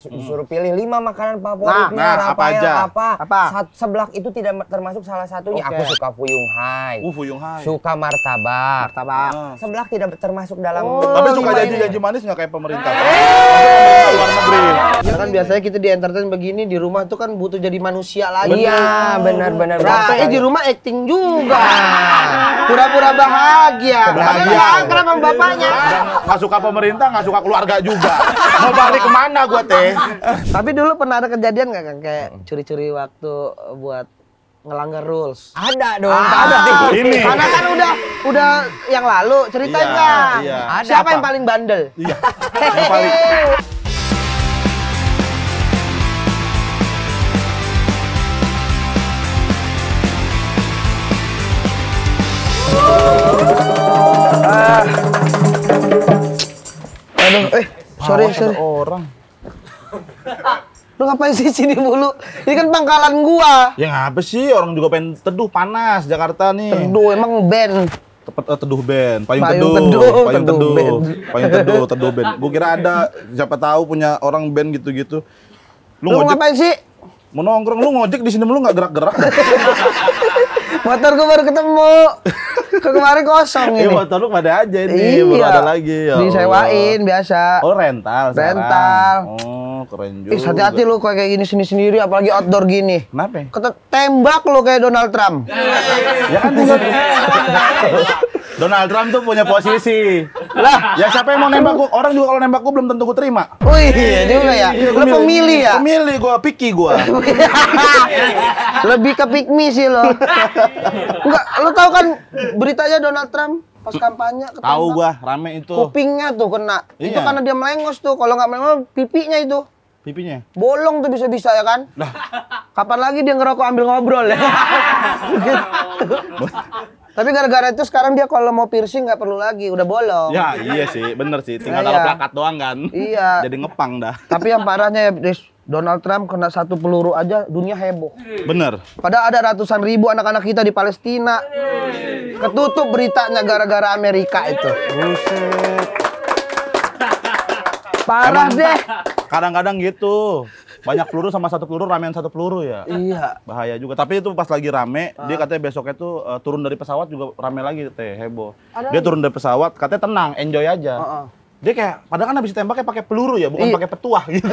Disuruh pilih 5 makanan favoritnya Rafael apa? Seblak itu tidak termasuk salah satunya. Aku suka Fuyung Hai. Fuyung Hai. Suka martabak. Seblak tidak termasuk dalam. Tapi suka janji-janji manis nggak kayak pemerintah? Luar negeri. Ya kan biasanya kita di entertain begini, di rumah tuh kan butuh jadi manusia lagi. Iya, benar-benar. Nah, di rumah acting juga. Pura-pura bahagia. Kenapa sama bapaknya? Nggak suka pemerintah, nggak suka keluarga juga. Mau balik kemana gua teh? Tapi dulu pernah ada kejadian nggak kan kayak curi-curi waktu buat ngelanggar rules? Ada dong. Ada. Ini. Karena kan udah yang lalu ceritain kan. Iya. Siapa yang paling bandel? Iya. Yang paling. Aduh, sorry. Orang. Lu ngapain sih sini mulu? Ini kan pangkalan gua. Ya ngapa sih? Orang juga pengen teduh, panas Jakarta nih. Teduh, emang band. Teduh band, payung teduh band. Gua kira ada siapa tahu punya orang band gitu-gitu. Lu ngapain sih? Mau nongkrong, lu ngojek di sini mulu nggak gerak-gerak. Motor gua baru ketemu. Kemarin kosong ini. Iya, motor lu pada aja ini, baru ada lagi ya. Disewain biasa. Oh, rental sekarang. Rental. Oh, keren juga. Hati-hati lu kayak gini sendiri, apalagi outdoor gini. Kenapa? Tembak lu kayak Donald Trump. Ya kan tinggal. Donald Trump tuh punya posisi. Lah, ya siapa yang mau nembak gua? Orang juga kalau nembak gua belum tentu gua terima. Wih, iya juga ya. Lu pemilih ya? Pemilih gua, picky gua. Lebih ke pick me sih lo. Enggak, lu tahu kan beritanya Donald Trump pas kampanye ketembak. Tahu gua, rame itu. Kupingnya tuh kena. Iya. Itu karena dia melengos tuh. Kalau nggak melengos, pipinya itu. Pipinya? Bolong tuh bisa-bisa ya kan? Lah. Kapan lagi dia ngerokok ambil ngobrol ya? Tapi gara-gara itu sekarang dia kalau mau piercing nggak perlu lagi, udah bolong. Ya iya sih, bener sih. Tinggal Iya. taruh plakat doang kan. Iya. Jadi ngepang dah. Tapi yang parahnya ya, Donald Trump kena 1 peluru aja dunia heboh. Bener. Padahal ada ratusan ribu anak-anak kita di Palestina. Ketutup beritanya gara-gara Amerika itu. Buset. Parah deh. Kadang-kadang gitu. Banyak peluru sama 1 peluru, ramean 1 peluru ya. Iya. Bahaya juga. Tapi itu pas lagi rame, dia katanya besoknya tuh turun dari pesawat juga rame lagi teh, heboh. Dia turun dari pesawat, katanya tenang, enjoy aja. Dia kayak, padahal kan habis ditembaknya pakai peluru ya, bukan pakai petuah gitu.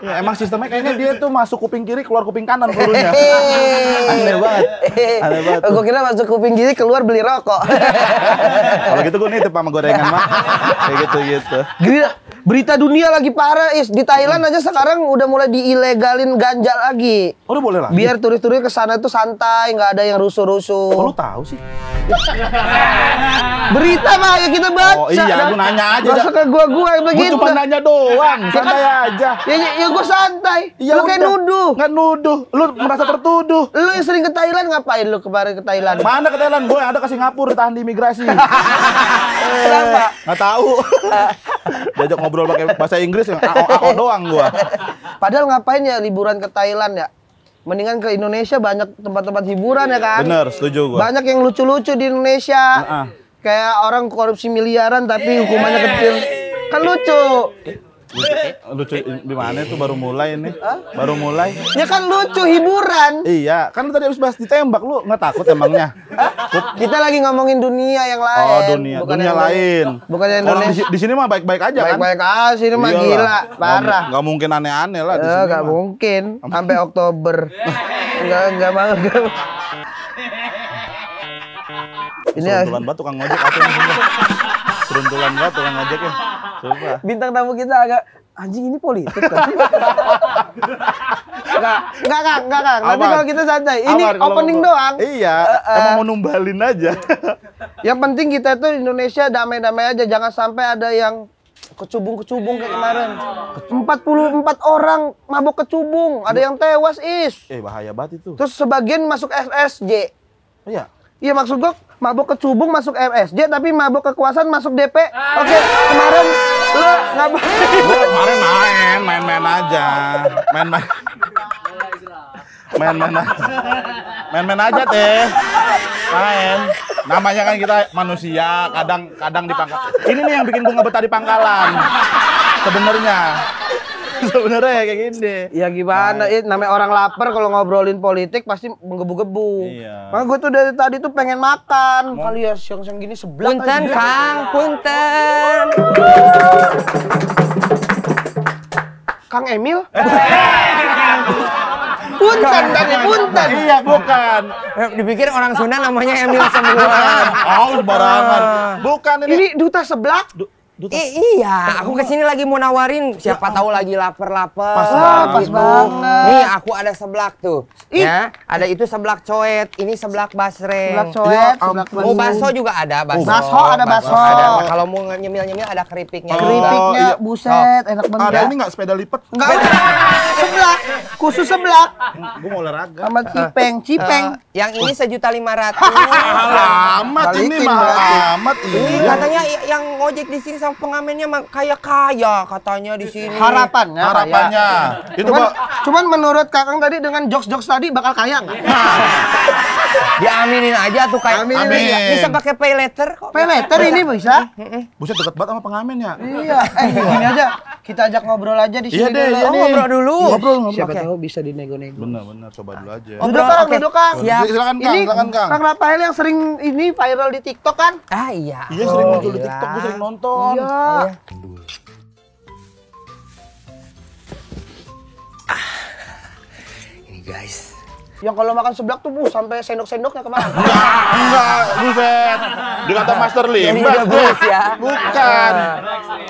Ya, emang sistemnya kayaknya dia tuh masuk kuping kiri, keluar kuping kanan pelurunya. Aneh banget. Aneh banget. Gue kira masuk kuping kiri, keluar beli rokok. Kalau gitu gue nitip sama gorengan mah. Kayak gitu-gitu. Gila, berita dunia lagi parah, Di Thailand aja sekarang udah mulai diilegalin ganja lagi. Oh, udah boleh lah. Biar turis-turis kesana tuh santai, nggak ada yang rusuh-rusuh. Oh, lu tahu sih? Berita mah ya kita baca. Oh iya, gue nanya aja. Masa ke gua yang begitu. Gue cuma nanya doang, santai aja. Ya gua santai. Ya Lu kayak nuduh. Nggak nuduh, lu merasa tertuduh. Lu yang sering ke Thailand ngapain lu kemarin ke Thailand? Mana ke Thailand? Gue ada ke Singapura, tahan di imigrasi. Kenapa? Nggak tahu. Diajak ngobrol pakai bahasa Inggris, yang AO doang gua. Padahal ngapain ya liburan ke Thailand ya? Mendingan ke Indonesia, banyak tempat-tempat hiburan ya kan? Bener, setuju gua. Banyak yang lucu-lucu di Indonesia. Kayak orang korupsi miliaran tapi hukumannya kecil. Kan lucu. Lucu di mana tuh baru mulai ini? Baru mulai. Ya kan lucu hiburan. Iya, kan lu tadi habis bahas ditembak, lu nggak takut emangnya? Kita lagi ngomongin dunia yang lain. Oh, dunia lain. Bukan yang Orang Indonesia. di sini mah baik-baik aja kan? Baik-baik aja, ini mah gila, parah. Nggak mungkin aneh-aneh lah di sini. Nggak mungkin, sampai Oktober. Nggak mau. Ini seruntulan banget tukang ngojek apa nih? Seruntulan banget tukang ngojek ya. Coba. Bintang tamu kita agak anjing ini politik kan? Enggak. Nanti kalau kita santai. Ini opening doang. Iya, emang mau numbalin aja. Yang penting kita tuh Indonesia damai-damai aja, jangan sampai ada yang kecubung kayak kemarin. 44 orang mabok kecubung, ada yang tewas, Bahaya banget itu. Terus sebagian masuk RSJ. Iya. Iya, maksud gua mabok kecubung masuk RSJ tapi mabok kekuasaan masuk DP. Oke, kemarin lu ngapain? Gua kemarin main-main aja. Main-main aja teh. Main. Namanya kan kita manusia, kadang di pangkalan. Ini nih yang bikin gua nggak betah di pangkalan. Sebenarnya. Sebenarnya kayak gini. Ya gimana, namanya orang lapar kalau ngobrolin politik pasti menggebu-gebu. Iya. Makanya gue tuh dari tadi tuh pengen makan. Kali ya siang-siang gini seblak. Punten Kang, punten. Kang Emil? Punten tadi, punten. Iya, bukan. Dipikir orang Sunda namanya Emil semua. Oh, sembarangan. Bukan Ini duta seblak. Iya, aku kesini lagi mau nawarin. Siapa tahu lagi lapar-lapar. Pas banget. Nih, aku ada seblak tuh. Ya, ada itu seblak coet, ini seblak basreng. Seblak coet, seblak Oh, bakso juga ada, bakso. Ada bakso. Ada. Kalau mau nyemil-nyemil ada keripiknya. Keripiknya, iya. buset, enak banget. Ada ini nggak sepeda lipat? Enggak. Seblak, khusus seblak. Gue mau olahraga. Sama cipeng. Yang ini 1.500.000. Amat ini Balikin mahal berarti. amat. Ini Iya. katanya yang ngojek di sini sama pengamennya kaya katanya di sini. Harapannya. Harapannya. Itu Cuman menurut Kakang tadi dengan jokes-jokes tadi bakal kaya nggak? Diaminin aja tuh kayak Aminin. bisa pakai pay letter kok. Pay letter ini bisa? buset deket banget sama pengamen ya. Iya. Gini aja, kita ajak ngobrol aja di sini. Iya deh, dulu. iya Oh, deh. ngobrol dulu. Ngobrol. Siapa tahu bisa dinego-nego. Benar, coba dulu aja. Oh, Duduk bro, Kang, oke. duduk Kang. Siap. Silakan Kang, Ini silakan Kang. Kang Rafael yang sering ini viral di TikTok kan? Ah iya. Iya sering muncul di Gila. TikTok, gue sering nonton. Iya. Ini guys. Yang kalau makan seblak tuh sampai sendok-sendoknya kemana? Enggak, buset. Dikata Master Jadi Limbah. rebus ya. Bukan.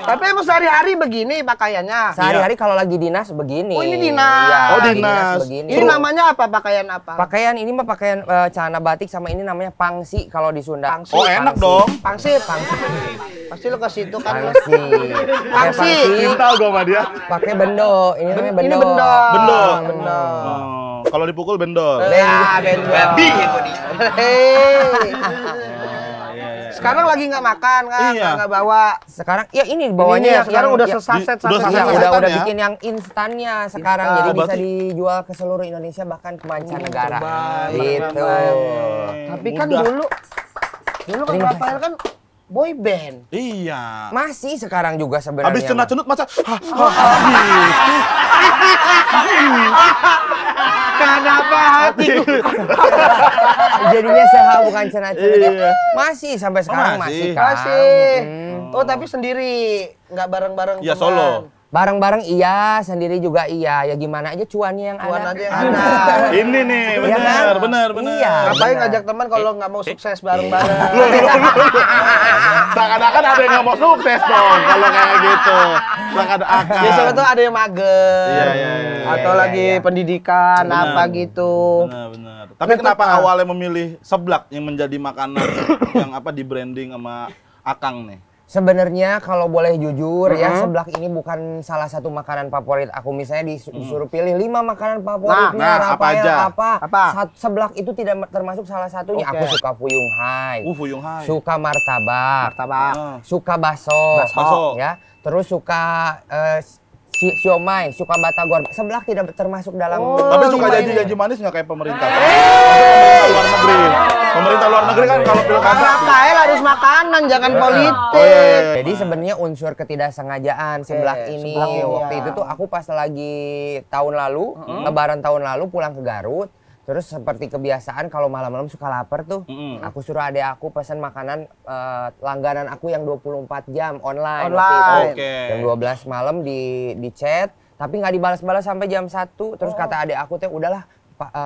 Tapi emang sehari-hari begini pakaiannya. Sehari-hari kalau lagi dinas begini. Oh, ini dinas. Iya, Oh, lagi dinas. begini. Ini namanya apa? Pakaian apa? Pakaian ini mah pakaian celana batik sama ini namanya pangsi kalau di Sunda. Pangsi. Oh, enak dong. Pangsit. Pasti lo ke situ kan. Pangsi. Pangsi. Cinta gue sama dia. Pakai bendo. Ini namanya bendo. Ini bendo. Bendo. Bendo. Oh, kalau dipukul bendol. Bendo. Hei. Sekarang lagi nggak makan kan? Iya. Nggak bawa. Sekarang ya ini Bawanya bawahnya ya, sekarang udah sesaset udah Iya, sesaset. udah Sesasetan ya? bikin yang instannya sekarang Instan. jadi Oh, bisa berarti- dijual ke seluruh Indonesia bahkan ke mancanegara. terbaik, Gitu. Tapi kan Udah. dulu kan Rafael kan boy band. Iya. Masih sekarang juga sebenarnya. Habis cenat-cenut masa Kenapa hatiku? Jadinya seha bukan cenat-cenat. Iya. Masih sampai sekarang masih. masih kan. Masih. Hmm. Oh tapi sendiri, nggak bareng-bareng. Iya, teman. solo. Bareng-bareng iya, sendiri juga iya. Ya gimana aja cuannya yang Cuan ada. aja yang ada. Ini nih, Iya kan? benar. Iya. Ngapain benar. ngajak teman kalau nggak mau sukses bareng-bareng? Seakan-akan ada yang nggak mau sukses dong kalau kayak gitu. Seakan-akan. Ya siapa tahu ada yang mager. Iya. Atau Iya, lagi iya. pendidikan Benar. apa gitu. Benar. Tapi kenapa awalnya memilih seblak yang menjadi makanan yang apa di branding sama Akang nih? Sebenarnya kalau boleh jujur ya seblak ini bukan salah satu makanan favorit aku. Misalnya disuruh pilih 5 makanan favoritnya Nah, apa Rafael aja? Apa? Seblak itu tidak termasuk salah satunya. Oke. Aku suka fuyung hai, Fuyung hai. suka martabak, suka Baso. ya. Terus suka siomay, suka batagor. Seblak tidak termasuk dalam. Tapi suka lima ini. janji-janji manis nggak kayak pemerintah? Luar negeri. Pemerintah luar negeri kan kalau pilkada. Rafael harus makanan, jangan politik. Oh, iya. Jadi sebenarnya unsur ketidaksengajaan seblak ini. seblak ini, Waktu ya. itu tuh aku pas lagi tahun lalu, lebaran tahun lalu pulang ke Garut. Terus seperti kebiasaan kalau malam-malam suka lapar tuh, aku suruh adek aku pesan makanan langganan aku yang 24 jam online. Waktu itu. Oke. Jam 12 malam di chat, tapi nggak dibalas-balas sampai jam 1. Terus kata adek aku teh udahlah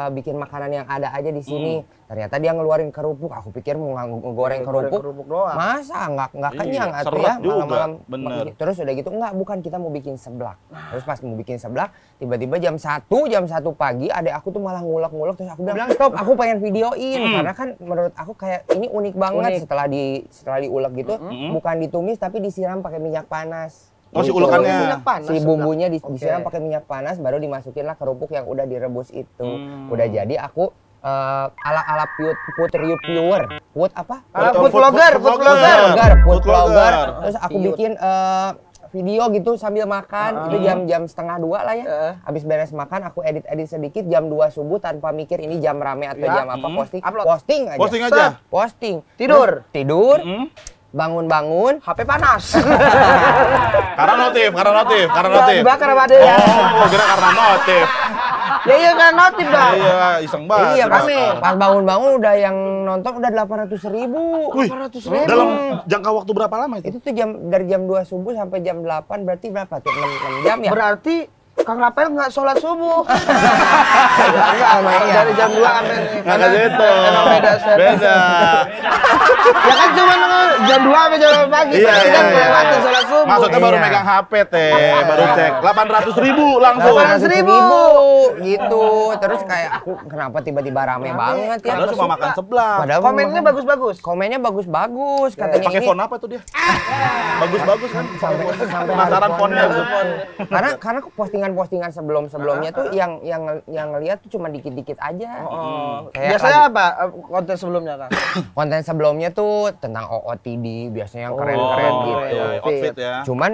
bikin makanan yang ada aja di sini. Ternyata dia ngeluarin kerupuk. Aku pikir mau ngegoreng kerupuk. doang. Masa nggak kenyang Iya, atuh seret ya juga, malam-malam. bener. Terus udah gitu bukan kita mau bikin seblak. Terus pas mau bikin seblak, tiba-tiba jam 1 pagi adek aku tuh malah ngulek-ngulek. Terus aku bilang stop, aku pengen videoin karena kan menurut aku kayak ini unik banget. Setelah diulek gitu, bukan ditumis tapi disiram pakai minyak panas. Oh, si Gitu. ulekannya. Minyak panas, Si seblak. bumbunya disiram pakai minyak panas, baru dimasukinlah kerupuk yang udah direbus itu. Udah jadi aku ala food reviewer. Food apa? Food vlogger. Food vlogger. Terus aku bikin video gitu sambil makan. Itu jam 1:30 lah ya. Habis beres makan aku edit sedikit jam 2 subuh tanpa mikir ini jam rame atau jam apa, posting. Upload. Posting aja. Posting aja. Posting. Tidur. Terus tidur. bangun-bangun HP panas. Karena notif. Dibakar sama dia ya. Oh, kira karena notif. Ya iya kan notif dong. Iya, iseng banget. Iya, dibakar. pas bangun-bangun udah yang nonton udah 800.000. Wih, 800.000. dalam jangka waktu berapa lama itu? Itu tuh dari jam 2 subuh sampai jam 8 berarti berapa tuh? 6 jam ya? Berarti Kang Rafael nggak sholat subuh. Enggak, Dari jam 2 sampai Nggak gitu. Emang beda. Ya kan cuma jam 2 sampai jam 8 pagi. Iya, Berarti iya, kan iya. melewati sholat subuh. Maksudnya baru Iya. megang HP baru cek 800.000 langsung. 800.000. gitu. Terus kayak aku kenapa tiba-tiba rame banget ya? Padahal Aku cuma suka. makan seblak. Padahal Komennya makan- bagus-bagus. Komennya bagus-bagus katanya Pakai ini. font apa tuh dia? Bagus-bagus kan? Sampai Penasaran harus fontnya tuh. karena postingan-postingan sebelumnya tuh yang ngelihat tuh cuma dikit-dikit aja. Kayak Biasanya lagi- apa konten sebelumnya, Kang? konten sebelumnya tuh tentang OOTD biasanya yang keren-keren gitu. Iya, outfit ya. Cuman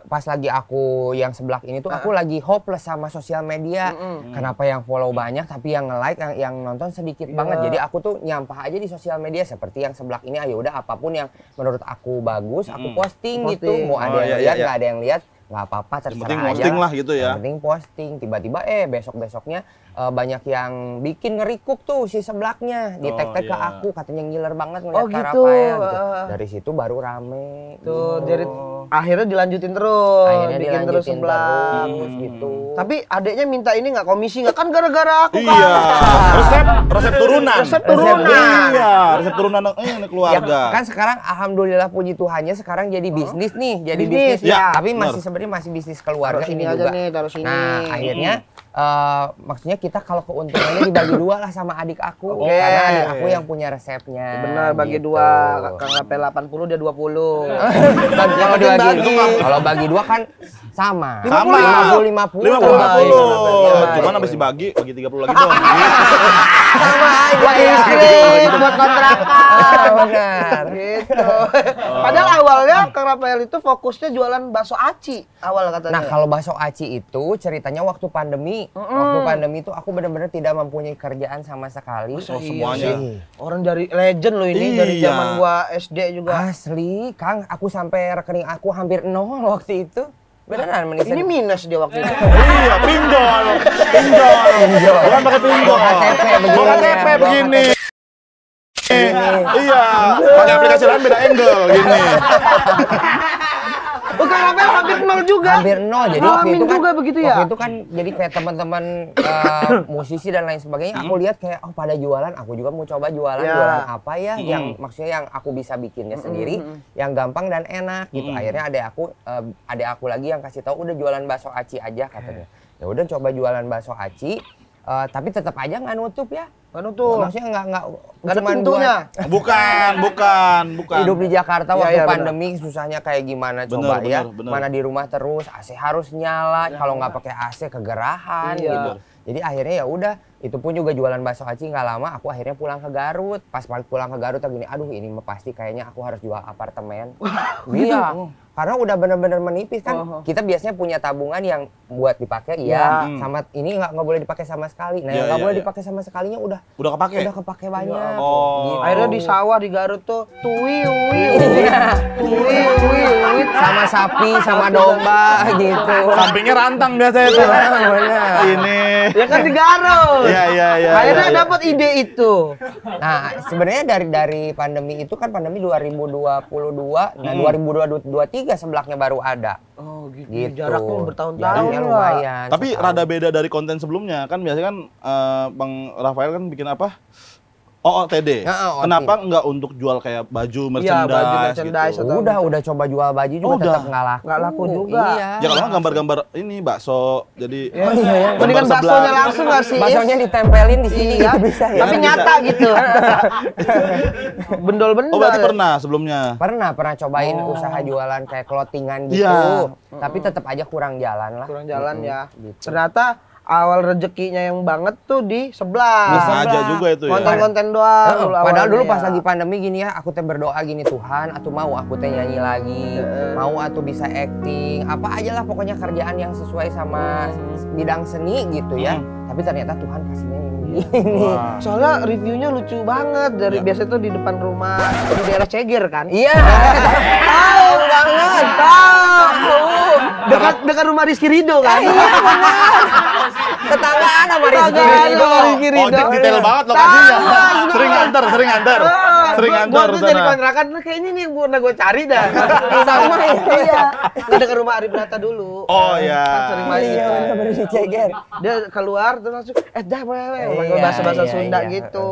pas lagi aku yang seblak ini tuh aku lagi hopeless sama sosial media. Kenapa yang follow banyak tapi yang nge-like yang nonton sedikit banget. Jadi aku tuh nyampah aja di sosial media seperti yang seblak ini. Ayo udah apapun yang menurut aku bagus aku posting gitu. Mau ada Oh, yang iya, lihat iya. nggak ada yang lihat nggak apa-apa Yang terserah penting aja. posting lah gitu ya. Yang penting posting. Tiba-tiba besok-besoknya banyak yang bikin ngerikuk tuh si seblaknya di tag-tag ke iya. aku katanya ngiler banget ngeliat Oh, Kak gitu. Rafael gitu. Dari situ baru rame. Tuh, gitu. jadi akhirnya dilanjutin terus. Akhirnya bikin terus dilanjutin seblak. terus gitu. Tapi adeknya minta ini nggak komisi nggak kan gara-gara aku kan. Iya, resep turunan. Resep turunan. Iya, resep turunan ini keluarga. Ya, kan sekarang alhamdulillah puji Tuhannya sekarang jadi bisnis nih, jadi Bisnis, bisnis. ya, Tapi benar. masih sebenarnya masih bisnis keluarga Taruh sini ini aja juga. nih, taruh sini. Nah, akhirnya maksudnya kita kalau keuntungannya dibagi dua lah sama adik aku. Oke. Karena adik aku yang punya resepnya. Benar, bagi gitu. dua. Kang Rafael 80, dia 20. Kalau Bagi. kalau bagi dua kan sama. Sama. 50-50. 50. Cuman habis dibagi, bagi 30 lagi dong. Sama aja. Buat listrik, buat kontrakan. Benar. Gitu. Padahal awalnya Kang Rafael itu fokusnya jualan bakso aci awal katanya. Nah, kalau bakso aci itu ceritanya waktu pandemi. Waktu pandemi itu aku benar-benar tidak mempunyai kerjaan sama sekali. semuanya. Orang dari legend loh ini, dari Iya. zaman gua SD juga. Asli, Kang, aku sampai rekening aku hampir 0 waktu itu. Beneran menisan. Ini minus dia waktu itu. Iya, pinjol. Bukan pakai pinjol. Bawa KTP begini Bawa ya, KTP bawa begini. Iya, pakai aplikasi lain beda angle gini. Oh, Kang Rafael hampir 0 juga. Hampir 0. Jadi waktu Ngalamin itu kan juga begitu ya? Waktu itu kan jadi kayak teman-teman musisi dan lain sebagainya aku lihat kayak oh pada jualan, aku juga mau coba jualan. Ya. Jualan apa ya yang maksudnya yang aku bisa bikinnya sendiri, yang gampang dan enak gitu. Akhirnya ada aku lagi yang kasih tahu udah jualan bakso aci aja katanya. Ya udah coba jualan bakso aci. Tapi tetap aja nggak nutup ya. Kan tuh. Maksudnya nggak Nggak ada cuman pintunya. Bukan. hidup di Jakarta Iya, waktu iya, benar. pandemi susahnya kayak gimana coba ya. bener. Mana di rumah terus AC harus nyala, kalau nggak pakai AC kegerahan Iya. gitu. Jadi akhirnya ya udah, itu pun juga jualan bakso aci nggak lama. Aku akhirnya pulang ke Garut. Pas pulang ke Garut gini, aduh ini mah pasti kayaknya aku harus jual apartemen. Iya, karena udah bener-bener menipis kan. Kita biasanya punya tabungan yang buat dipakai, iya. Sama ini nggak boleh dipakai sama sekali. Nah, Iya, yang nggak iya, boleh iya. dipakai sama sekalinya udah Udah kepake banyak. Oh. Gitu. Akhirnya di sawah di Garut tuh tuwi Iya. uwi. Sama sapi, sama domba gitu. Sampingnya rantang biasanya tuh. Bener. Ini. Ya kan di Garut. Iya. Akhirnya iya. dapat ide itu. Nah, sebenarnya dari pandemi itu kan pandemi 2022, nah 2023 seblaknya baru ada. Oh gitu. Gitu. Jaraknya bertahun-tahun. Jaraknya ya. lumayan. Tapi setahun. rada beda dari konten sebelumnya. Kan biasanya kan Bang Rafael kan bikin apa? OOTD. OOTD. Kenapa nggak untuk jual kayak baju merchandise, baju merchandise gitu? atau- Udah coba jual baju juga Udah. tetap nggak laku. Nggak laku juga. Iya. Ya kalau nggak gambar-gambar ini bakso, jadi Oh iya ya. Mendingan gambar baksonya seblak. langsung nggak sih? Baksonya ditempelin di sini Iya. gitu bisa ya. Tapi nyata gitu. Bendol-bendol. Oh berarti pernah sebelumnya? Pernah cobain usaha jualan kayak clothingan gitu. Iya. Tapi tetap aja kurang jalan lah. Kurang jalan ya. Gitu. Ternyata awal rezekinya yang banget tuh di sebelah. Bisa aja juga itu ya. Konten-konten doang. Padahal dulu pas lagi pandemi gini ya, aku teh berdoa gini, Tuhan, atuh mau aku teh nyanyi lagi, mau atuh bisa acting, apa aja lah pokoknya kerjaan yang sesuai sama bidang seni gitu ya. Tapi ternyata Tuhan kasihnya ini. Soalnya reviewnya lucu banget dari biasa tuh di depan rumah di daerah Ceger kan. Iya. Tahu banget. Tahu. Dekat rumah Rizky Ridho kan. Tetanggaan sama Rizky Ridho. Oh, detail banget lokasinya. Sering antar. Sering antar. Gua tuh jadi kontrakan, kayaknya nih yang pernah gue cari dah. Sama ya. Iya. Dia dekat rumah Arif Brata dulu. Oh iya. Kan sering main Iya, gitu. bener di Ceger. Dia keluar terus langsung dah Iya, bahasa-bahasa iya, Sunda iya. gitu.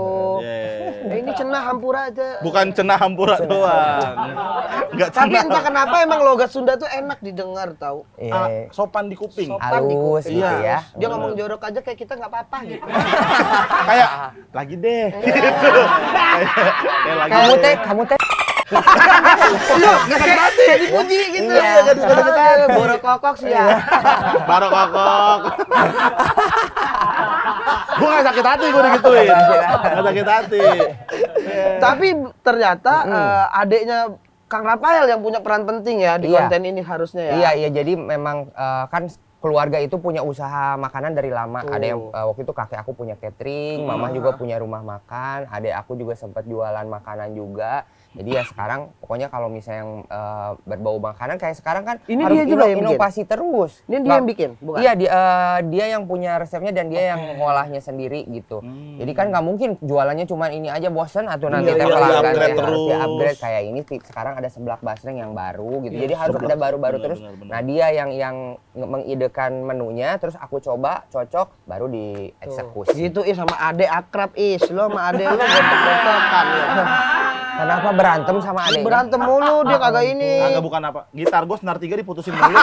Ini cenah hampura aja. Bukan cenah hampura doang. Enggak Tapi cenah. entah kenapa emang logat Sunda tuh enak didengar tahu. Iya. Sopan di kuping. Sopan di Halus kuping. gitu ya. Dia ngomong jorok aja kayak kita nggak apa-apa gitu. Kayak lagi deh. Gitu. Kayak lagi. Kamu teh Kayak dipuji gitu. Iya. Kata-kata borok kokok sih ya. Baru kokok. Gue gak sakit hati gue digituin. Gak sakit hati. Tapi ternyata adiknya Kang Rafael yang punya peran penting ya di Iya. konten ini harusnya ya. Iya, jadi memang kan keluarga itu punya usaha makanan dari lama. Ada yang waktu itu kakek aku punya catering, mama juga punya rumah makan, adik aku juga sempat jualan makanan juga. Jadi ya sekarang pokoknya kalau misalnya yang berbau makanan kayak sekarang kan Ini harus dia juga yang inovasi terus. Ini dia yang bikin, bukan? Iya, dia yang punya resepnya dan dia yang ngolahnya sendiri gitu. Jadi kan nggak mungkin jualannya cuma ini aja bosen atau nanti Iya, pelanggan di-upgrade harus terus. di-upgrade kayak ini sekarang ada seblak basreng yang baru gitu. Jadi harus seblak. ada baru-baru Benar, terus. benar. Nah, dia yang mengidekan menunya terus aku coba cocok baru dieksekusi. Gitu sama ade akrab lo sama ade lo gontok-gontokan ya. Kenapa berantem sama adeknya? Berantem mulu dia kagak ini. Agak bukan apa. Gitar gue senar 3 diputusin mulu.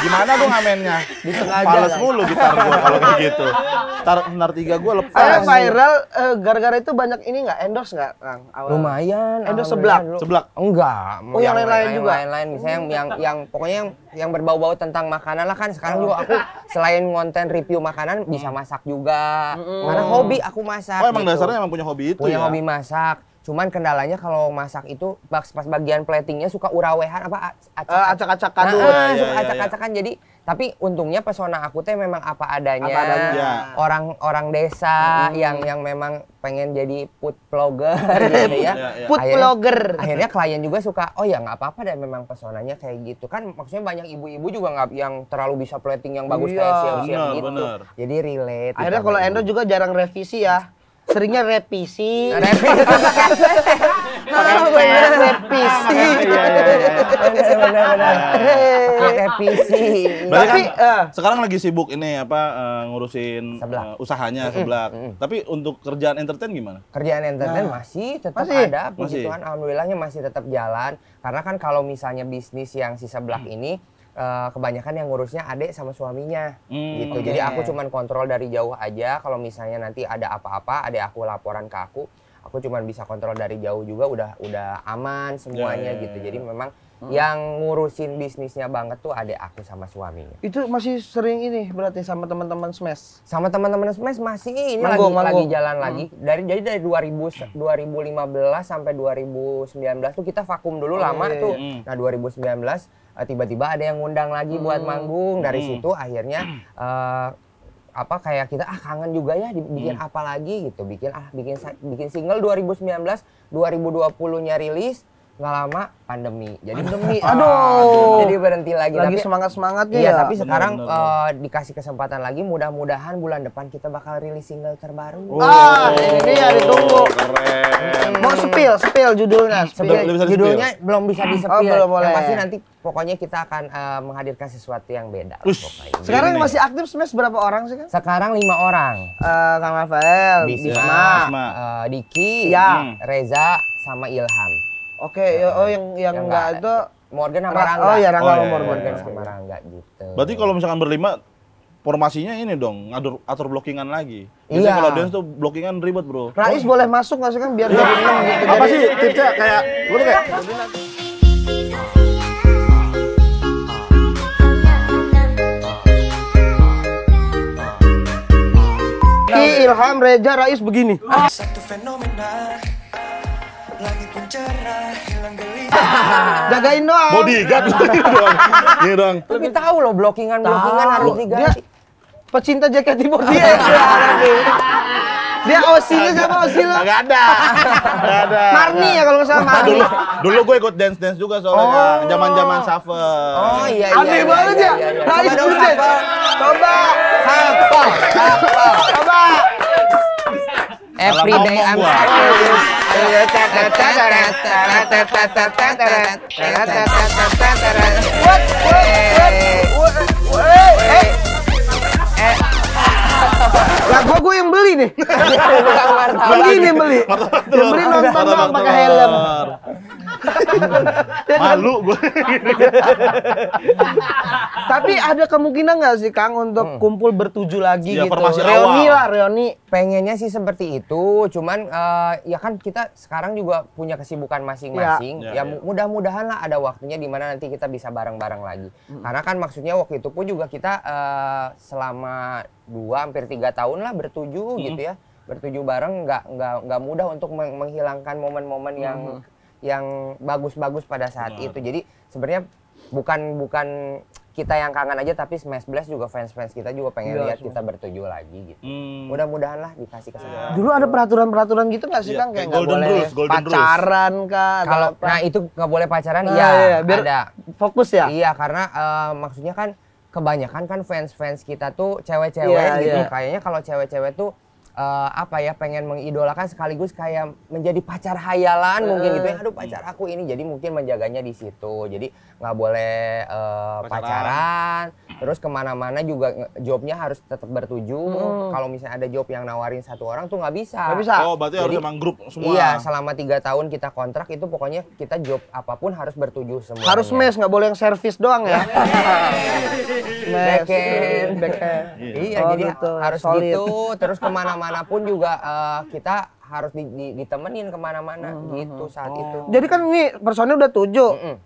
Gimana gue ngamennya? Disengaja. Fales mulu gitar gue kalau kayak gitu. Senar 3 gue lepas. Akhirnya viral gara-gara itu banyak ini nggak endorse nggak Kang? Awal. Lumayan. Endorse alhamdulillah seblak? dulu. Seblak? Enggak. Oh, yang lain-lain juga? Lain-lain misalnya yang pokoknya yang berbau-bau tentang makanan lah kan sekarang juga aku selain konten review makanan bisa masak juga. Karena hobi aku masak. Oh emang gitu. dasarnya emang punya hobi itu Punya ya? hobi masak. Cuman kendalanya kalau masak itu pas bagian platingnya suka urawehan apa Acak-acak kadut. Nah, Iya, suka iya, acak-acakan jadi tapi untungnya pesona aku teh memang apa adanya. Apa adanya. Iya. Orang desa yang memang pengen jadi food blogger gitu ya. Iya. Food blogger. Akhirnya klien juga suka, oh ya nggak apa-apa deh memang pesonanya kayak gitu kan. Maksudnya banyak ibu-ibu juga nggak yang terlalu bisa plating yang bagus Iya, kayak siap-siap bener, gitu. bener. Jadi relate. Akhirnya sama kalau ibu. Endo juga jarang revisi ya. Seringnya revisi. Revisi. Benar-benar. Revisi. Berarti Tapi, kan sekarang lagi sibuk ini apa ngurusin Seblak. usahanya seblak. Tapi untuk kerjaan entertain gimana? Kerjaan entertain masih tetap Masih? ada, puji Masih? Tuhan alhamdulillahnya masih tetap jalan. Karena kan kalau misalnya bisnis yang si seblak ini kebanyakan yang ngurusnya adek sama suaminya gitu. Jadi aku cuman kontrol dari jauh aja. Kalau misalnya nanti ada apa-apa, adek aku laporan ke aku cuman bisa kontrol dari jauh juga udah aman semuanya gitu. Jadi memang yang ngurusin bisnisnya banget tuh adek aku sama suaminya. Itu masih sering ini berarti sama teman-teman Smash. Sama teman-teman Smash masih ini Manggung. lagi jalan lagi. Jadi dari 2015 sampai 2019 tuh kita vakum dulu lama iya, tuh. iya. Nah, 2019 tiba-tiba ada yang ngundang lagi buat manggung. Dari situ akhirnya apa kayak kita kangen juga ya bikin apa lagi gitu. Bikin single 2019, 2020-nya rilis. Nggak lama pandemi. Jadi aduh. Jadi berhenti lagi. Lagi Tapi semangat-semangatnya iya, ya. tapi sekarang benar. dikasih kesempatan lagi, mudah-mudahan bulan depan kita bakal rilis single terbaru. Ini dia ditunggu. Keren. Mau spill judulnya. Belum bisa di-spill. Judulnya belum bisa di-spill. belum boleh. Yang pasti nanti pokoknya kita akan menghadirkan sesuatu yang beda. lah Ush. pokoknya. Sekarang Ini. yang masih aktif Smash berapa orang sih kan? Sekarang 5 orang. Kang Rafael, Bisma, Bisma. Diki, Ya. Reza, sama Ilham. Oke, yang enggak itu Morgan sama Rangga. Oh ya Rangga Oh, iya, nomor iya, Morgan iya. sama Rangga gitu. Berarti kalau misalkan berlima formasinya ini dong, atur blockingan lagi. Iya. Biasanya kalau dance tuh blockingan ribet, Bro. Rais boleh masuk nggak sih kan biar jadi 6 gitu. Apa Jadi- sih tipsnya kayak lu tuh kayak Ilham, Reza, Rais begini. Satu fenomena, langit pun cerah, hilang gelisah. Jagain doang. Bodyguard ini dong. Tapi tahu loh blockingan harus diganti. Pecinta JKT48. Dia Osila sama Osila. Enggak ada. Marni ya kalau nggak salah Marni. Dulu gue ikut dance juga soalnya zaman-zaman shuffle. Oh iya. Aneh banget ya. Rais Coba dong dulu deh. Sapel. Coba. Sapel. Coba. Every day I'm gua. Lah gue yang beli nih. Begini yang beli. Yang beli nonton doang pakai helm. Malu gue. Tapi ada kemungkinan nggak sih Kang untuk kumpul bertujuh lagi Ya, gitu? formasi Reuni awal. lah, reuni. Pengennya sih seperti itu, cuman ya kan kita sekarang juga punya kesibukan masing-masing. Ya. Ya mudah-mudahan lah ada waktunya di mana nanti kita bisa bareng-bareng lagi. Karena kan maksudnya waktu itu pun juga kita selama 2 hampir 3 tahun lah bertujuh gitu ya. Bertujuh bareng nggak mudah untuk menghilangkan momen-momen yang bagus-bagus pada saat itu. Jadi sebenarnya bukan kita yang kangen aja, tapi Smash Blast juga fans-fans kita juga pengen lihat kita bertujuh lagi gitu. Mudah-mudahan lah dikasih kesempatan. Dulu ada peraturan-peraturan gitu nggak sih Iya, Kang? Kayak kayak nggak golden boleh rules, golden rules. pacaran kah? atau Kalau apa? nah itu nggak boleh pacaran, Nah, iya, biar ada. fokus ya? Iya, karena maksudnya kan kebanyakan kan fans-fans kita tuh cewek-cewek Iya, gitu. iya. Kayaknya kalau cewek-cewek tuh apa ya, pengen mengidolakan sekaligus kayak menjadi pacar hayalan mungkin gitu ya. Aduh, pacar aku ini, jadi mungkin menjaganya di situ. Jadi nggak boleh pacaran. Terus kemana-mana juga jobnya harus tetap bertujuh. Kalau misalnya ada job yang nawarin satu orang tuh nggak bisa. Nggak bisa. Oh, berarti harus Jadi, emang grup semua. Iya, selama 3 tahun kita kontrak itu pokoknya kita job apapun harus bertujuh semua. Harus mes, nggak boleh yang servis doang ya. Backend. Backend. Iya, Oh, jadi gitu. harus Solid. gitu. Terus kemana-mana pun juga kita harus ditemenin kemana-mana gitu saat itu. Jadi kan ini personil udah 7.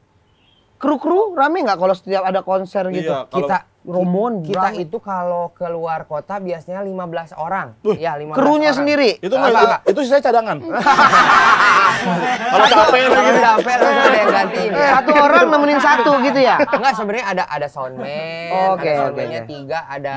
Kru-kru rame nggak kalau setiap ada konser gitu? Iya, kalau- Kita Rombongan kita rame. itu kalau keluar kota biasanya 15 orang. Ya, 15 Krunya orang. sendiri? Itu nggak, itu sih saya cadangan. Kalau capek Kalau lagi. capek langsung ada yang gantiin. Ya. Satu orang nemenin satu gitu ya? Enggak, sebenarnya ada soundman, Oke, ada soundman-nya oke. 3, ada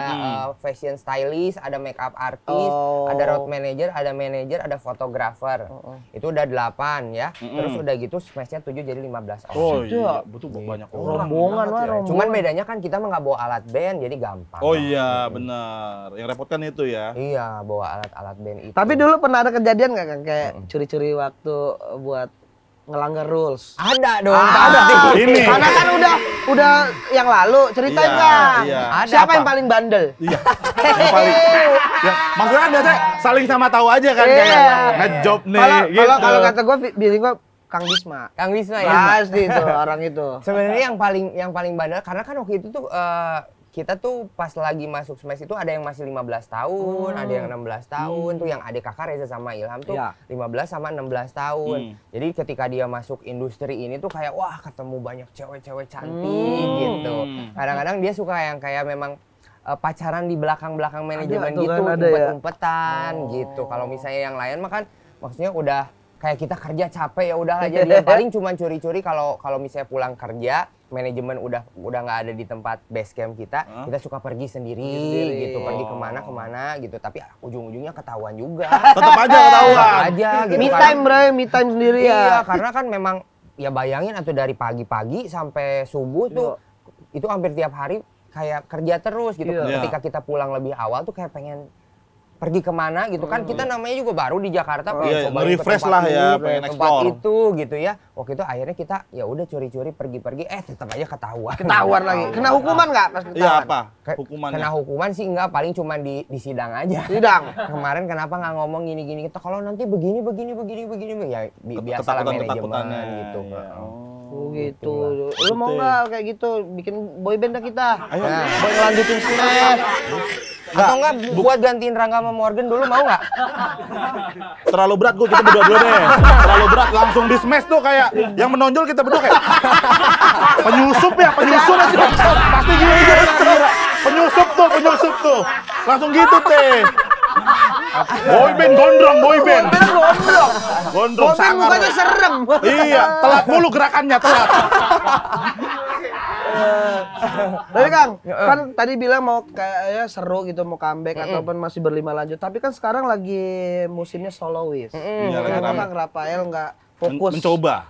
fashion stylist, ada makeup artist, Oh. ada road manager, ada manager, ada fotografer. Itu udah 8 ya. Terus udah gitu smash-nya 7 jadi 15 orang. Oh iya, betul banyak orang. Rombongan banget wah, ya. rombongan. Cuman bedanya kan kita mah nggak bawa alat band, jadi gampang. Oh iya, benar. Yang repot kan itu ya. Iya, bawa alat-alat band itu. Tapi dulu pernah ada kejadian nggak Kang? Kayak curi-curi waktu buat ngelanggar rules? ada dong. Ada. Ini. Karena kan udah yang lalu, ceritain Iya, Kang. iya. Ada Siapa apa? yang paling bandel? Iya. Yang paling. Ya, maksudnya kan biasanya saling sama tahu aja kan Iya. kayak ngejob nih gitu. Kalau kata gue, biasanya gue Kang Bisma. Kang Wisma ya. Pasti itu orang itu. Sebenarnya yang paling bandel karena kan waktu itu tuh kita tuh pas lagi masuk Smash itu ada yang masih 15 tahun, ada yang 16 tahun, tuh yang adik kakak Reza sama Ilham tuh Iya. 15 sama 16 tahun. Jadi ketika dia masuk industri ini tuh kayak wah ketemu banyak cewek-cewek cantik gitu. Kadang-kadang dia suka yang kayak memang pacaran di belakang-belakang manajemen tuh gitu, kan, ada ya. umpet-umpetan gitu. Kalau misalnya yang lain mah kan maksudnya udah kayak kita kerja capek ya udah aja dia paling cuma curi-curi kalau misalnya pulang kerja manajemen udah nggak ada di tempat base camp kita suka pergi sendiri gitu, pergi kemana gitu, tapi ujung-ujungnya ketahuan juga. Tetap aja ketahuan. Tetap aja gitu. Me karena- time bro, me time sendiri Iya, ya. karena kan memang ya bayangin atau dari pagi-pagi sampai subuh tuh itu hampir tiap hari kayak kerja terus gitu. Iya. Ketika kita pulang lebih awal tuh kayak pengen pergi kemana gitu kan, kita namanya juga baru di Jakarta Iya, cobain ke nge-refresh tempat lah ya, ini, pengen tempat explore. itu gitu ya. Waktu itu akhirnya kita ya udah curi-curi pergi-pergi, tetap aja ketahuan. Ketahuan lagi. Kena hukuman nggak pas ketahuan? Iya apa? Ke- Hukumannya. Kena hukuman sih enggak, paling cuma di sidang aja. Sidang. Kemarin kenapa nggak ngomong gini-gini, kita kalau nanti begini ya biasalah manajemen Ketakutan-ketakutannya. gitu. Iya. Oh gitu. Lu mau nggak kayak gitu bikin boy band dah kita? Ayo. Nah, boy ngelanjutin Smash. Atau enggak buat gantiin Rangga sama Morgan dulu mau nggak? Terlalu berat gue kita berdua deh. Terlalu berat langsung di smash tuh kayak yang menonjol kita berdua kayak penyusup pasti gini. Penyusup tuh langsung gitu teh. Boyband gondrong, boyband. Gondrong. Gondrong Boyband sangar. mukanya serem. Iya, telat mulu gerakannya, telat. Tapi Kang, kan tadi bilang mau kayaknya seru gitu mau comeback ataupun masih berlima lanjut. Tapi kan sekarang lagi musimnya soloist. Iya, lagi Kenapa rame. Kang Rafael nggak fokus? Mencoba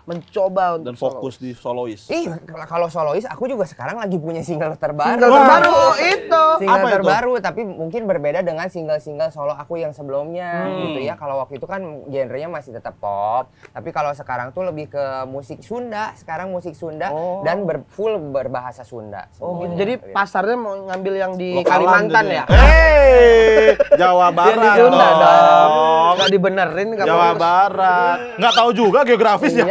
untuk dan fokus di solois. Ih, kalau solois aku juga sekarang lagi punya single terbaru. Single terbaru itu. Single Apa itu? terbaru, tapi mungkin berbeda dengan single-single solo aku yang sebelumnya gitu ya. Kalau waktu itu kan genrenya masih tetap pop, tapi kalau sekarang tuh lebih ke musik Sunda. Sekarang musik Sunda dan full berbahasa Sunda. Oh gitu. semuanya. Jadi pasarnya mau ngambil yang di Lokalan Kalimantan jadi. ya? Jawa Barat Yang di Sunda dong. dong. Nggak dibenerin nggak Jawa fokus. Barat. Nggak tahu juga geografis ya.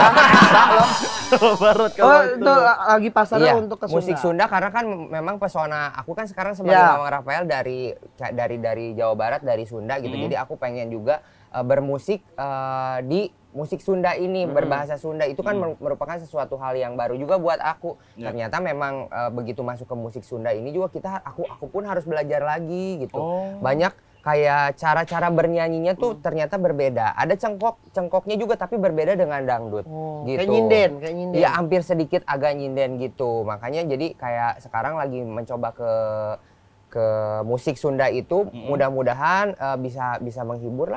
Jawa Barat Oh kalau itu lagi pasarnya Iya, untuk ke Sunda. musik Sunda karena kan memang pesona aku kan sekarang sebagai Iya. Mamang Rafael dari Jawa Barat, dari Sunda gitu. Jadi aku pengen juga bermusik di musik Sunda ini, berbahasa Sunda itu kan merupakan sesuatu hal yang baru juga buat aku. Ya. Ternyata memang begitu masuk ke musik Sunda ini juga aku pun harus belajar lagi gitu. Banyak kayak cara-cara bernyanyinya tuh ternyata berbeda. Ada cengkoknya juga tapi berbeda dengan dangdut gitu. Kayak nyinden. Iya, hampir sedikit agak nyinden gitu. Makanya jadi kayak sekarang lagi mencoba ke musik Sunda itu, mudah-mudahan bisa menghibur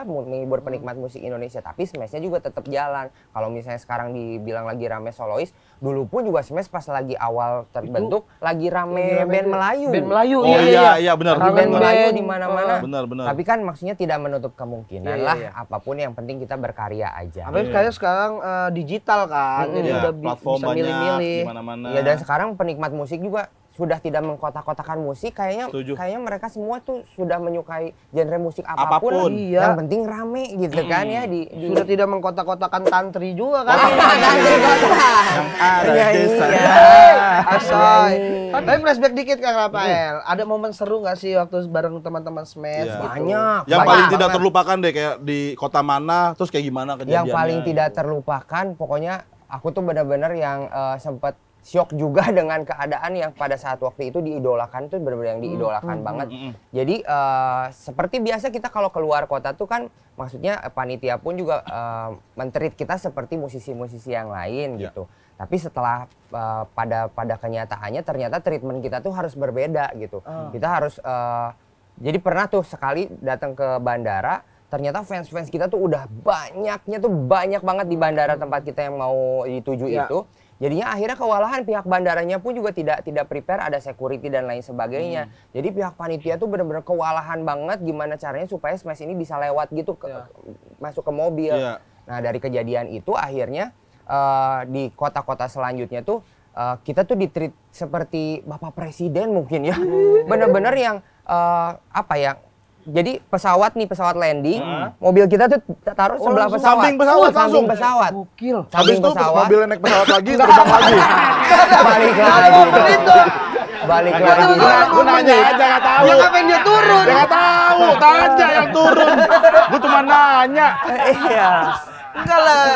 penikmat musik Indonesia, tapi Smash-nya juga tetap jalan. Kalau misalnya sekarang dibilang lagi rame solois, dulu pun juga Smash pas lagi awal terbentuk lagi rame band Melayu. Band Melayu. Oh iya benar. Lagi band Kangen Melayu band. di mana-mana. Benar. Tapi kan maksudnya tidak menutup kemungkinan Iya, lah, iya. apapun yang penting kita berkarya aja. Apalagi kayak sekarang digital kan, jadi Iya, udah platform bisa banyak milih-milih. di mana-mana. Iya, dan sekarang penikmat musik juga sudah tidak mengkotak-kotakan musik, Setuju. kayaknya mereka semua tuh sudah menyukai genre musik apapun. Apapun. Iya. Yang penting rame gitu kan ya di Sudah tidak mengkotak-kotakan tantri juga kan. Yang ada Iya, di sana. Asoy. Tapi flashback dikit Kang Rafael. Ada momen seru nggak sih waktu bareng teman-teman Smash Iya. gitu? Banyak. Yang banyak paling tidak banget. terlupakan deh kayak di kota mana, terus kayak gimana kejadiannya. Yang paling tidak gitu. terlupakan pokoknya aku tuh benar-benar yang sempat syok juga dengan keadaan yang pada saat waktu itu diidolakan tuh benar-benar yang diidolakan banget. Jadi seperti biasa kita kalau keluar kota tuh kan maksudnya panitia pun juga men-treat kita seperti musisi-musisi yang lain Ya. gitu. Tapi setelah pada kenyataannya ternyata treatment kita tuh harus berbeda gitu. Kita harus jadi pernah tuh sekali datang ke bandara, ternyata fans-fans kita tuh udah banyak banget di bandara tempat kita yang mau dituju Ya. itu. Jadinya akhirnya kewalahan, pihak bandaranya pun juga tidak prepare, ada security dan lain sebagainya. Jadi pihak panitia tuh benar-benar kewalahan banget gimana caranya supaya Smash ini bisa lewat gitu masuk ke mobil. Iya. Nah, dari kejadian itu akhirnya di kota-kota selanjutnya tuh kita tuh ditreat seperti Bapak Presiden mungkin ya. Bener-bener yang apa ya? Jadi pesawat landing, mobil kita tuh taruh sebelah langsung pesawat. samping pesawat Samping langsung. pesawat. Gokil. Habis Samping itu pesawat. mobilnya naik pesawat lagi, terbang lagi. Balik lagi. Balik lagi. Gue nanya aja nggak tahu. Ya ngapain dia turun? Ya nggak tahu, tanya yang turun. Gue cuma nanya. Iya. Enggak lah.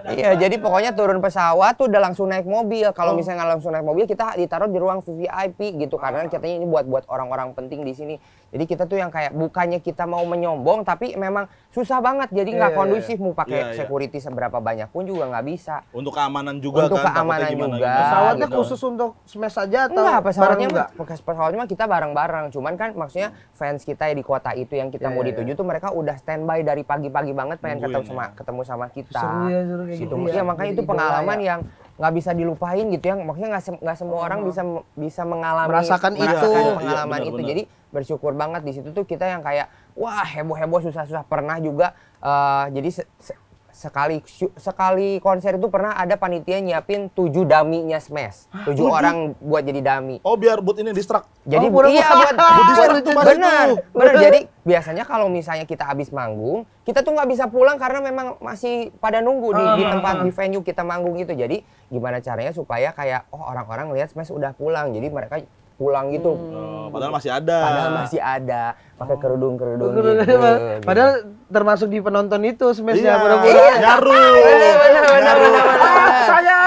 Iya, jadi pokoknya turun pesawat tuh udah langsung naik mobil. Kalau misalnya nggak langsung naik mobil, kita ditaruh di ruang VIP gitu. Karena katanya ini buat orang-orang penting di sini. Jadi kita tuh yang kayak bukannya kita mau menyombong, tapi memang susah banget. Jadi nggak kondusif mau pakai Iya. security seberapa banyak pun juga nggak bisa. Untuk keamanan juga Untuk kan. keamanan takutnya gimana, juga. Pesawatnya gitu. khusus untuk Smash saja atau Enggak, pesawatnya bareng pesawatnya mah kita bareng-bareng. Cuman kan maksudnya fans kita di kota itu yang kita mau dituju tuh mereka udah standby dari pagi-pagi banget pengen ketemu sama kita. Seru ya, seru kayak gitu Iya, ya. makanya Jadi itu pengalaman idola ya. yang nggak bisa dilupain gitu ya. Maksudnya nggak semua orang bisa mengalami Merasakan itu. pengalaman Iya, itu. benar. Jadi bersyukur banget di situ tuh kita yang kayak wah heboh-heboh susah-susah pernah juga jadi sekali konser itu pernah ada panitia nyiapin 7 daminya Smash. 7 orang buat jadi dami. Oh biar buat ini distract. Jadi pura-pura. iya buat distract tuh pas benar. itu. Benar. Jadi biasanya kalau misalnya kita habis manggung, kita tuh nggak bisa pulang karena memang masih pada nunggu di tempat di venue kita manggung gitu. Jadi gimana caranya supaya kayak orang-orang lihat Smash udah pulang. Jadi mereka pulang gitu. Padahal masih ada. Padahal masih ada pakai kerudung-kerudung gitu. Padahal termasuk di penonton itu Smash Iya, ya pura-pura. nyaru. Benar. Saya.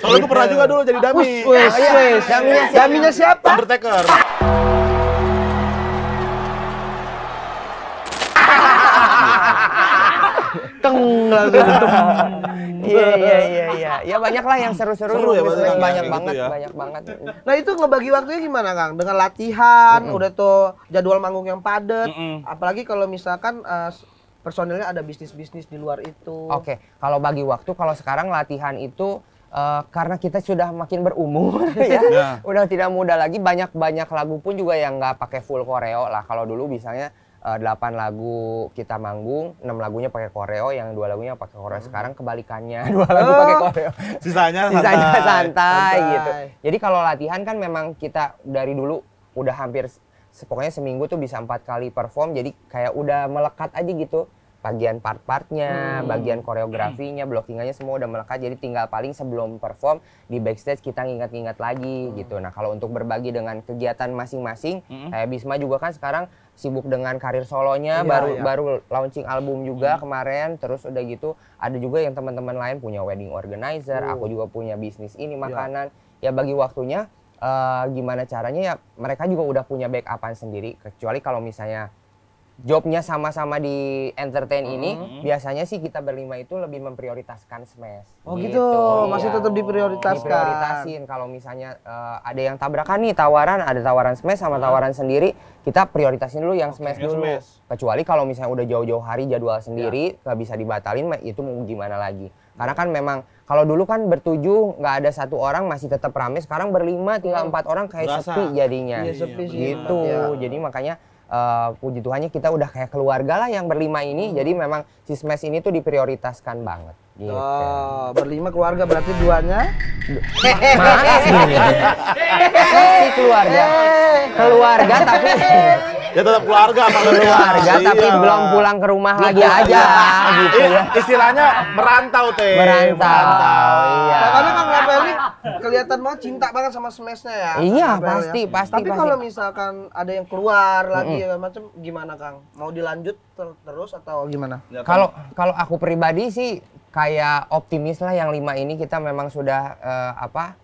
Soalnya gue pernah juga dulu jadi dami. Wes. Daminya siapa? Undertaker. teng langsung. Iya. Ya banyak lah yang seru-seru. Seru ya, banyak kayak banget, gitu ya. banyak banget. Nah itu ngebagi waktunya gimana Kang? Dengan latihan, udah tuh jadwal manggung yang padat. Apalagi kalau misalkan personilnya ada bisnis-bisnis di luar itu. Oke, kalau bagi waktu, kalau sekarang latihan itu karena kita sudah makin berumur ya, udah tidak muda lagi, banyak lagu pun juga yang nggak pakai full koreo lah. Kalau dulu misalnya 8 lagu kita manggung, 6 lagunya pakai koreo, yang 2 lagunya pakai koreo. Sekarang kebalikannya, 2 lagu pakai koreo. Sisanya santai gitu. Jadi kalau latihan kan memang kita dari dulu udah hampir pokoknya seminggu tuh bisa 4 kali perform, jadi kayak udah melekat aja gitu. Bagian part-partnya, bagian koreografinya, blockingannya semua udah melekat. Jadi tinggal paling sebelum perform di backstage kita ngingat-ngingat lagi gitu. Nah kalau untuk berbagi dengan kegiatan masing-masing, kayak Bisma juga kan sekarang sibuk dengan karir solonya, baru launching album juga kemarin. Terus udah gitu ada juga yang teman-teman lain punya wedding organizer, aku juga punya bisnis ini makanan. Ya bagi waktunya gimana caranya ya mereka juga udah punya backupan sendiri. Kecuali kalau misalnya jobnya sama-sama di entertain ini, biasanya sih kita berlima itu lebih memprioritaskan smash. Oh gitu, masih tetap diprioritaskan. Diprioritasin. Kalau misalnya ada yang tabrakan nih tawaran, ada tawaran smash sama tawaran sendiri, kita prioritasin dulu yang smash dulu. Kecuali kalau misalnya udah jauh-jauh hari jadwal sendiri, nggak bisa dibatalin, itu mau gimana lagi. Karena kan memang kalau dulu kan bertujuh nggak ada 1 orang masih tetap rame, sekarang berlima tinggal 4 orang kayak sepi jadinya. Iya, sepi sih, gitu. Jadi makanya puji Tuhannya kita udah kayak keluarga lah yang berlima ini. Jadi memang si smash ini tuh diprioritaskan banget. Gitu. Oh, berlima keluarga berarti duanya? Masih keluarga tapi Ya tetap keluarga sama keluarga tapi belum pulang ke rumah lagi aja gitu ya. Istilahnya merantau teh. Merantau, iya. Makanya Kang Raphael ini kelihatan banget cinta banget sama Smash-nya ya. Iya, Raphael ya. pasti. Tapi kalau misalkan ada yang keluar lagi macam gimana Kang? Mau dilanjut terus atau gimana? Kalau aku pribadi sih kayak optimis lah yang 5 ini kita memang sudah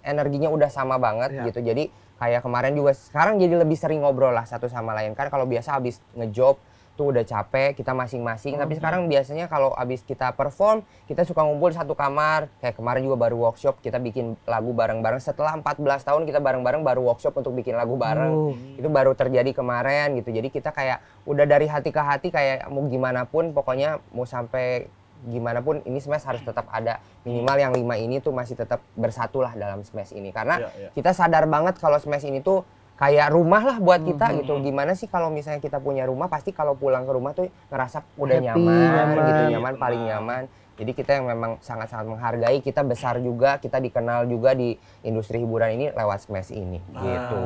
energinya udah sama banget gitu. Jadi kayak kemarin juga sekarang jadi lebih sering ngobrol lah satu sama lain. Kan kalau biasa habis ngejob tuh udah capek kita masing-masing, tapi sekarang biasanya kalau habis kita perform kita suka ngumpul satu kamar. Kayak kemarin juga baru workshop, kita bikin lagu bareng-bareng setelah 14 tahun kita bareng-bareng baru workshop untuk bikin lagu bareng. Itu baru terjadi kemarin gitu. Jadi kita kayak udah dari hati ke hati kayak mau gimana pun pokoknya mau sampai gimana pun ini Smash harus tetap ada, minimal yang 5 ini tuh masih tetap bersatu lah dalam Smash ini karena kita sadar banget kalau Smash ini tuh kayak rumah lah buat kita gitu. Gimana sih kalau misalnya kita punya rumah, pasti kalau pulang ke rumah tuh ngerasa udah nyaman, paling nyaman. Jadi kita yang memang sangat-sangat menghargai, kita besar juga, kita dikenal juga di industri hiburan ini lewat Smash ini gitu.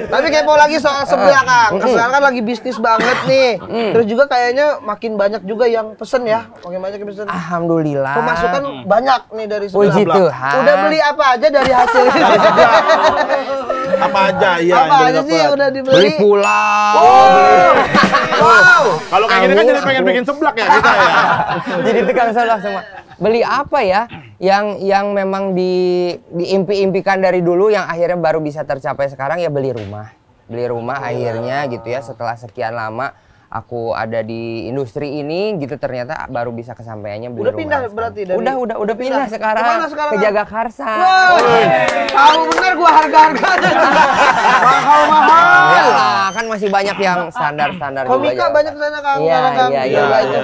Tapi kepo lagi soal sebelah Kang. Sekarang kan lagi bisnis banget nih. Terus juga kayaknya makin banyak juga yang pesen ya. Makin banyak yang pesen. Alhamdulillah. Pemasukan banyak nih dari sebelah. Puji Tuhan. Udah beli apa aja dari hasil ini? Apa aja ya? Apa aja sih yang udah dibeli? Beli pulau. Wow. Kalau kayak gini kan jadi pengen bikin seblak ya kita ya. Jadi tukang seblak semua. Beli apa ya? Yang memang diimpi-impikan dari dulu yang akhirnya baru bisa tercapai sekarang ya beli rumah. Beli rumah akhirnya gitu ya, setelah sekian lama aku ada di industri ini gitu, ternyata baru bisa kesampaiannya beli Udah rumah. pindah berarti dari Udah pindah sekarang. Kemana sekarang? Ke Jagakarsa. Wow. Tahu bener gua harga-harganya. Mahal-mahal. Ya, kan masih banyak yang standar-standar juga. Komika banyak sana Kang. Iya, banyak.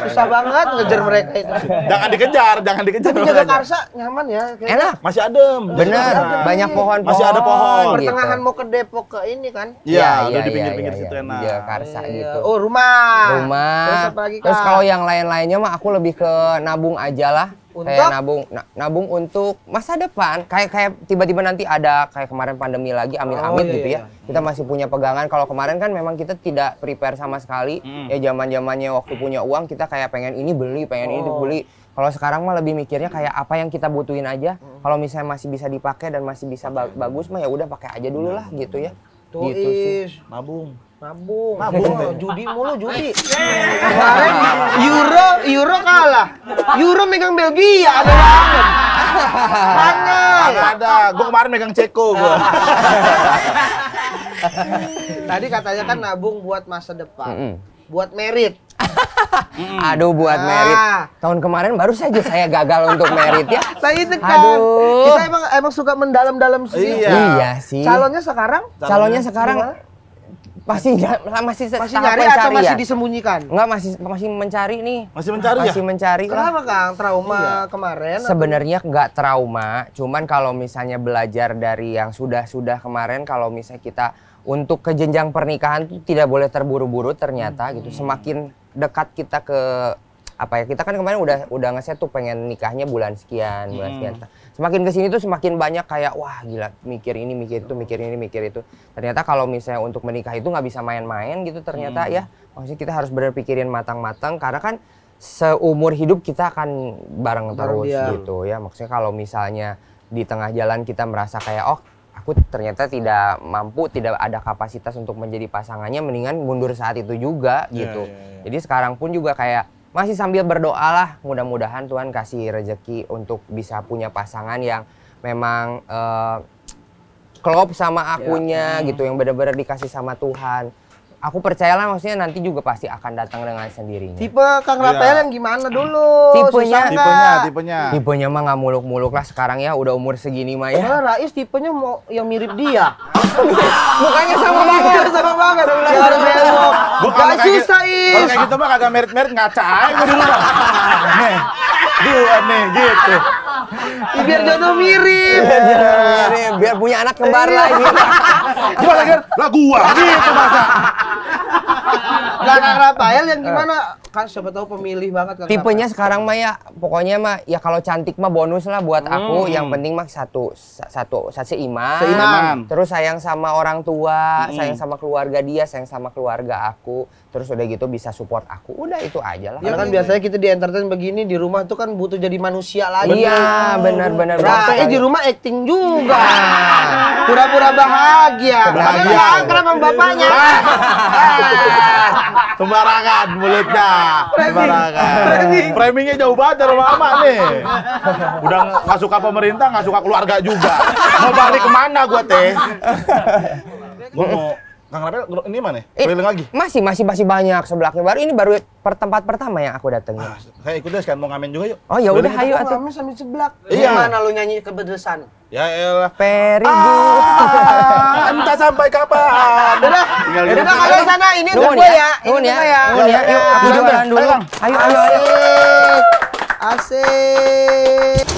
Susah banget ngejar mereka itu. Jangan dikejar. Tapi Jagakarsa nyaman ya. Enak. Masih adem. Bener, banyak pohon-pohon. Masih ada pohon. Pertengahan mau ke Depok ke ini kan? Iya, udah di pinggir-pinggir situ enak. Jagakarsa gitu. Oh, rumah. Terus apa lagi, Kak? Terus kalau yang lain-lainnya mah aku lebih ke nabung aja lah. Kayak nabung untuk masa depan. Kayak tiba-tiba nanti ada kayak kemarin pandemi lagi, amit-amit gitu ya. Kita masih punya pegangan. Kalau kemarin kan memang kita tidak prepare sama sekali. Ya zaman-zamannya waktu punya uang kita kayak pengen ini beli, pengen ini beli. Kalau sekarang mah lebih mikirnya kayak apa yang kita butuhin aja. Kalau misalnya masih bisa dipakai dan masih bisa bagus mah ya udah pakai aja dulu lah gitu ya. Tuh gitu sih. Nabung. Judi mulu, judi. Kemarin Euro kalah. Euro megang Belgia, ada banget. Ada. Gua kemarin megang Ceko gua. Tadi katanya kan nabung buat masa depan. Buat merit. Aduh, buat merit. Tahun kemarin baru saja saya gagal untuk merit ya. Nah itu kan. Aduh. Kita emang suka mendalam-dalam sih. Iya sih. Calonnya sekarang masih masih tahap nyari atau pencarian. masih disembunyikan? Enggak, masih mencari nih. Masih mencari ya? Masih mencari lah. Kenapa Kang? Trauma kemarin? Sebenarnya nggak trauma, cuman kalau misalnya belajar dari yang sudah kemarin, kalau misalnya kita untuk ke jenjang pernikahan itu tidak boleh terburu-buru ternyata gitu. Semakin dekat kita ke apa ya, kita kan kemarin udah ngeset tuh pengen nikahnya bulan sekian, bulan sekian. Semakin kesini tuh semakin banyak kayak wah gila, mikir ini, mikir itu, mikir ini, mikir itu. Ternyata kalau misalnya untuk menikah itu nggak bisa main-main gitu ternyata ya. Maksudnya kita harus bener pikirin matang-matang karena kan seumur hidup kita akan bareng terus gitu ya. Maksudnya kalau misalnya di tengah jalan kita merasa kayak oh aku ternyata tidak mampu, tidak ada kapasitas untuk menjadi pasangannya, mendingan mundur saat itu juga gitu. Jadi sekarang pun juga kayak masih sambil berdoa lah, mudah-mudahan Tuhan kasih rezeki untuk bisa punya pasangan yang memang klop sama akunya gitu, yang benar-benar dikasih sama Tuhan. Aku percayalah maksudnya nanti juga pasti akan datang dengan sendirinya. Tipe Kang Rafael yang gimana dulu? Tipenya mah nggak muluk-muluk lah sekarang ya, udah umur segini mah ya. Rais tipenya mau yang mirip dia. Mukanya sama banget. Sama banget. Ya harus belok. Bukan susah kalau kayak gitu mah kagak merit-merit ngaca aja gua dulu. Nih. Dua nih gitu. Biar jodoh mirip. Biar punya anak kembar lagi. Gimana kan? Lah gua gitu masa. Kang Rafael yang gimana? Kan siapa tahu pemilih banget Kang Tipenya sekarang mah ya, pokoknya mah ya kalau cantik mah bonus lah buat aku. Yang penting mah satu seiman. Terus sayang sama orang tua, sayang sama keluarga dia, sayang sama keluarga aku. Terus udah gitu bisa support aku. Udah itu aja lah. Ya kan biasanya kita di entertain begini di rumah tuh kan butuh jadi manusia lagi. Iya, benar-benar. Rafael di rumah acting juga. Pura-pura bahagia. Bahagia sama bapaknya. Sembarangan mulutnya. Sembarangan. Framingnya jauh banget dari mama nih. Udah nggak suka pemerintah, nggak suka keluarga juga. Mau balik kemana gua teh? Gua mau Kang Rafael ini mana? Keliling lagi? Masih banyak sebelahnya. Ini baru tempat pertama yang aku datengin. Saya ikut deh kan mau ngamen juga yuk. Oh ya udah ayo atuh. Ngamen sambil seblak. Iya. Gimana lu nyanyi kepedesan? Ya elah. Peribu. Entah sampai kapan. Udah. Tinggal Udah kalau sana ini untuk gue ya. Nuhun ya. Yuk, Aku jualan dulu. Ayo. Asik.